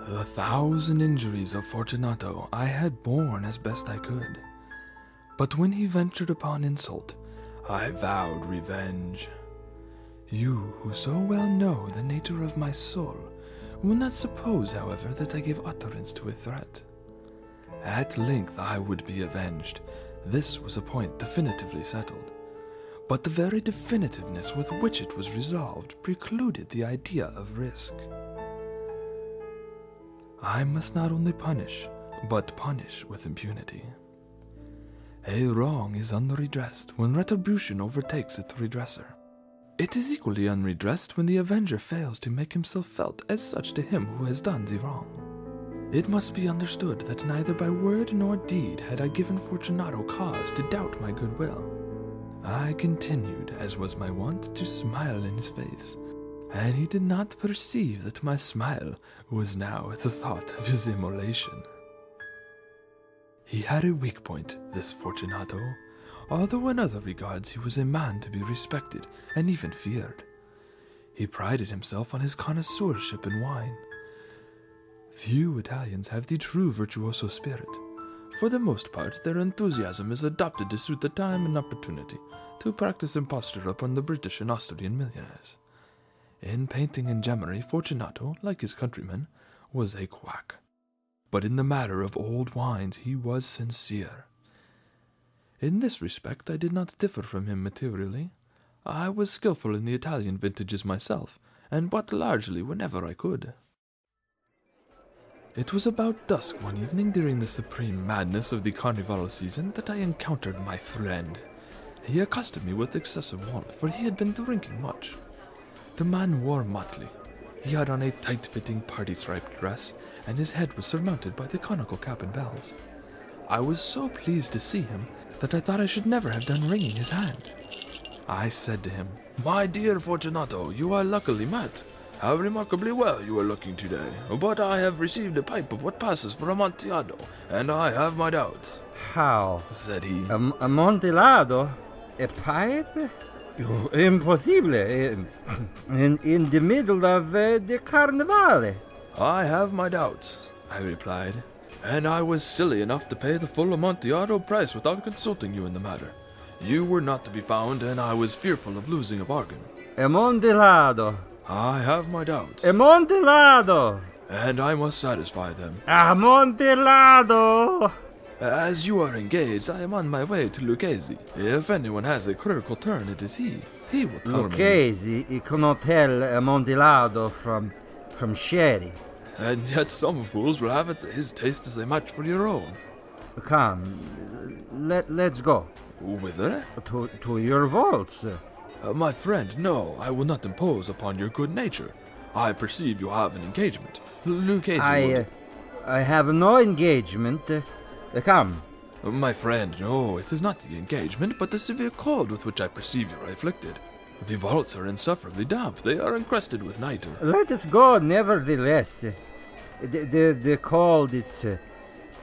The 1,000 injuries of Fortunato I had borne as best I could, but when he ventured upon insult, I vowed revenge. You, who so well know the nature of my soul, will not suppose, however, that I gave utterance to a threat. At length I would be avenged. This was a point definitively settled. But the very definitiveness with which it was resolved precluded the idea of risk. I must not only punish, but punish with impunity. A wrong is unredressed when retribution overtakes its redresser. It is equally unredressed when the avenger fails to make himself felt as such to him who has done the wrong. It must be understood that neither by word nor deed had I given Fortunato cause to doubt my goodwill. I continued, as was my wont, to smile in his face, and he did not perceive that my smile was now at the thought of his immolation. He had a weak point, this Fortunato, although in other regards he was a man to be respected and even feared. He prided himself on his connoisseurship in wine. Few Italians have the true virtuoso spirit. For the most part, their enthusiasm is adopted to suit the time and opportunity to practice imposture upon the British and Austrian millionaires. In painting and gemmery, Fortunato, like his countrymen, was a quack. But in the matter of old wines he was sincere. In this respect I did not differ from him materially. I was skilful in the Italian vintages myself, and bought largely whenever I could. It was about dusk one evening during the supreme madness of the carnival season that I encountered my friend. He accosted me with excessive warmth, for he had been drinking much. The man wore motley. He had on a tight-fitting party-striped dress, and his head was surmounted by the conical cap and bells. I was so pleased to see him that I thought I should never have done wringing his hand. I said to him, "My dear Fortunato, you are luckily met. How remarkably well you are looking today. But I have received a pipe of what passes for Amontillado, and I have my doubts." How? Said he. Amontillado? A pipe? Oh, impossible. In the middle of the carnival. I have my doubts, I replied, and I was silly enough to pay the full Amontillado price without consulting you in the matter. You were not to be found, and I was fearful of losing a bargain. Amontillado. I have my doubts. Amontillado. And I must satisfy them. Amontillado. As you are engaged, I am on my way to Lucchese. If anyone has a critical turn, it is he. He will tell me. Lucchese, you cannot tell Amontillado from sherry. And yet some fools will have it that his taste is a match for your own. Come, let's go. Whither? To your vaults. My friend, no, I will not impose upon your good nature. I perceive you have an engagement. Lucchese I have no engagement. Come. My friend, no, it is not the engagement, but the severe cold with which I perceive you are afflicted. The vaults are insufferably damp. They are encrusted with nitre. Let us go, nevertheless. The cold,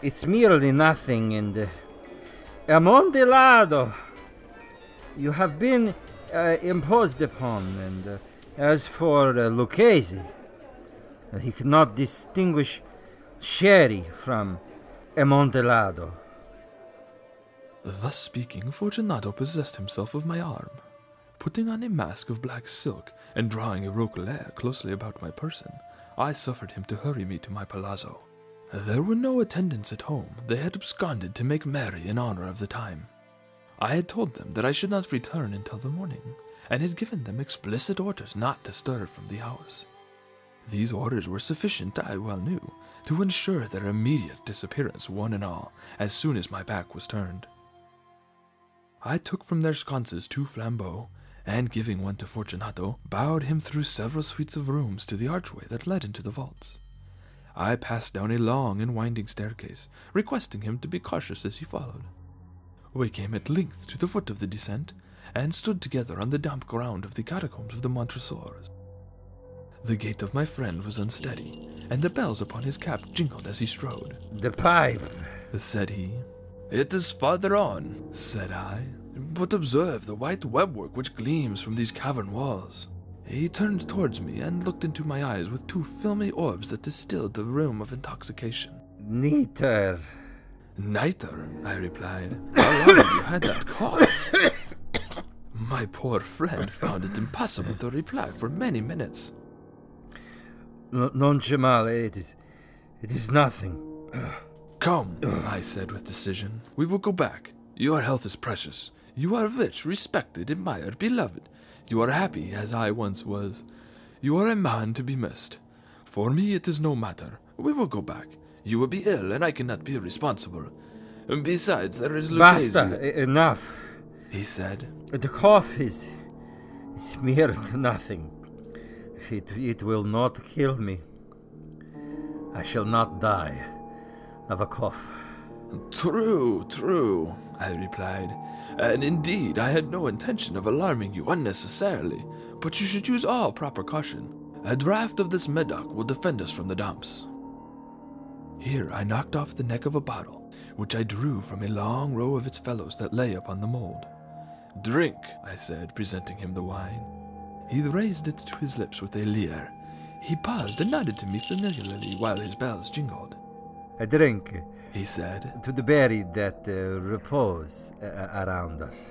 it's merely nothing, and Amontillado, you have been imposed upon, and as for Lucchese, he cannot distinguish sherry from Amontillado. Thus speaking, Fortunato possessed himself of my arm. Putting on a mask of black silk and drawing a roquelaire closely about my person, I suffered him to hurry me to my palazzo. There were no attendants at home. They had absconded to make merry in honor of the time. I had told them that I should not return until the morning, and had given them explicit orders not to stir from the house. These orders were sufficient, I well knew, to ensure their immediate disappearance, one and all, as soon as my back was turned. I took from their sconces 2 flambeaux, and giving one to Fortunato, bowed him through several suites of rooms to the archway that led into the vaults. I passed down a long and winding staircase, requesting him to be cautious as he followed. We came at length to the foot of the descent, and stood together on the damp ground of the catacombs of the Montresors. The gait of my friend was unsteady, and the bells upon his cap jingled as he strode. The pipe, said he. It is farther on, said I, but observe the white webwork which gleams from these cavern walls. He turned towards me and looked into my eyes with two filmy orbs that distilled the rheum of intoxication. Neither. Neither, I replied. How long have you had that cough? My poor friend found it impossible to reply for many minutes. Non c'è male, it is nothing. Come, I said with decision. We will go back. Your health is precious. You are rich, respected, admired, beloved. You are happy, as I once was. You are a man to be missed. For me it is no matter. We will go back. You will be ill, and I cannot be responsible. And besides, there is Lucchese. Basta, enough, he said. The cough is mere nothing. It will not kill me. I shall not die of a cough. True, I replied. And indeed, I had no intention of alarming you unnecessarily, but you should use all proper caution. A draught of this medoc will defend us from the dumps. Here I knocked off the neck of a bottle, which I drew from a long row of its fellows that lay upon the mold. Drink, I said, presenting him the wine. He raised it to his lips with a leer. He paused and nodded to me familiarly while his bells jingled. A drink, he said, to the buried that repose around us.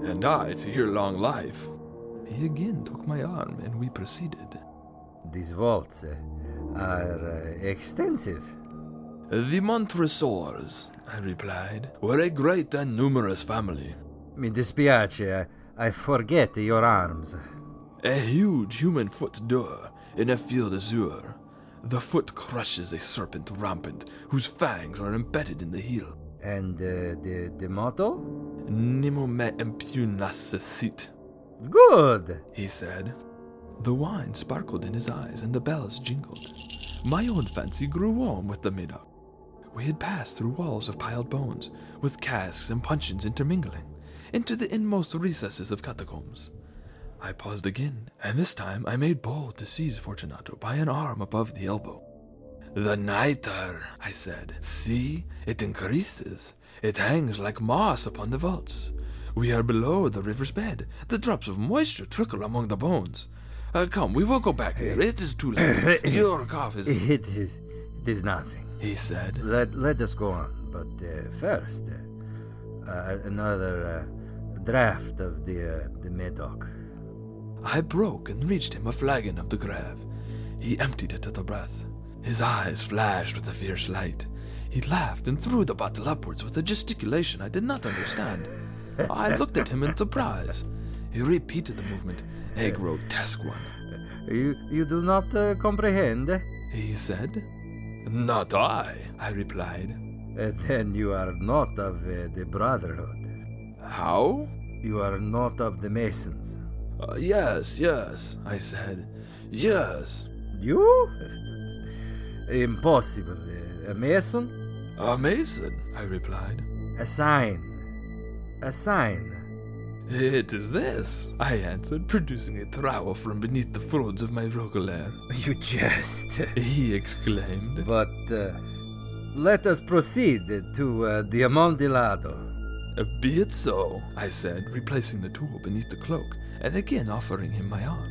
And I to your long life. He again took my arm, and we proceeded. These vaults are extensive. The Montresors, I replied, were a great and numerous family. Mi dispiace, I forget your arms. A huge human foot d'or in a field azure. The foot crushes a serpent rampant, whose fangs are embedded in the heel. And the motto? Nemo me impugnacesit. Good, he said. The wine sparkled in his eyes, and the bells jingled. My own fancy grew warm with the medoc. We had passed through walls of piled bones, with casks and puncheons intermingling, into the inmost recesses of catacombs. I paused again, and this time I made bold to seize Fortunato by an arm above the elbow. The nitre, I said. See, it increases. It hangs like moss upon the vaults. We are below the river's bed. The drops of moisture trickle among the bones. Come, we will go back there. It is too late. Your cough is... It is nothing, he said. Let us go on, but first, another draught of the medoc. I broke and reached him a flagon of the Grave. He emptied it at a breath. His eyes flashed with a fierce light. He laughed and threw the bottle upwards with a gesticulation I did not understand. I looked at him in surprise. He repeated the movement, a grotesque one. You do not comprehend? He said. Not I replied. Then you are not of the Brotherhood. How? You are not of the Masons. Yes, I said. Yes. You? Impossible. A Mason? A Mason, I replied. A sign. It is this, I answered, producing a trowel from beneath the folds of my roquelaire. You jest, he exclaimed. But let us proceed to the Amontillado. Be it so, I said, replacing the tool beneath the cloak, and again offering him my arm.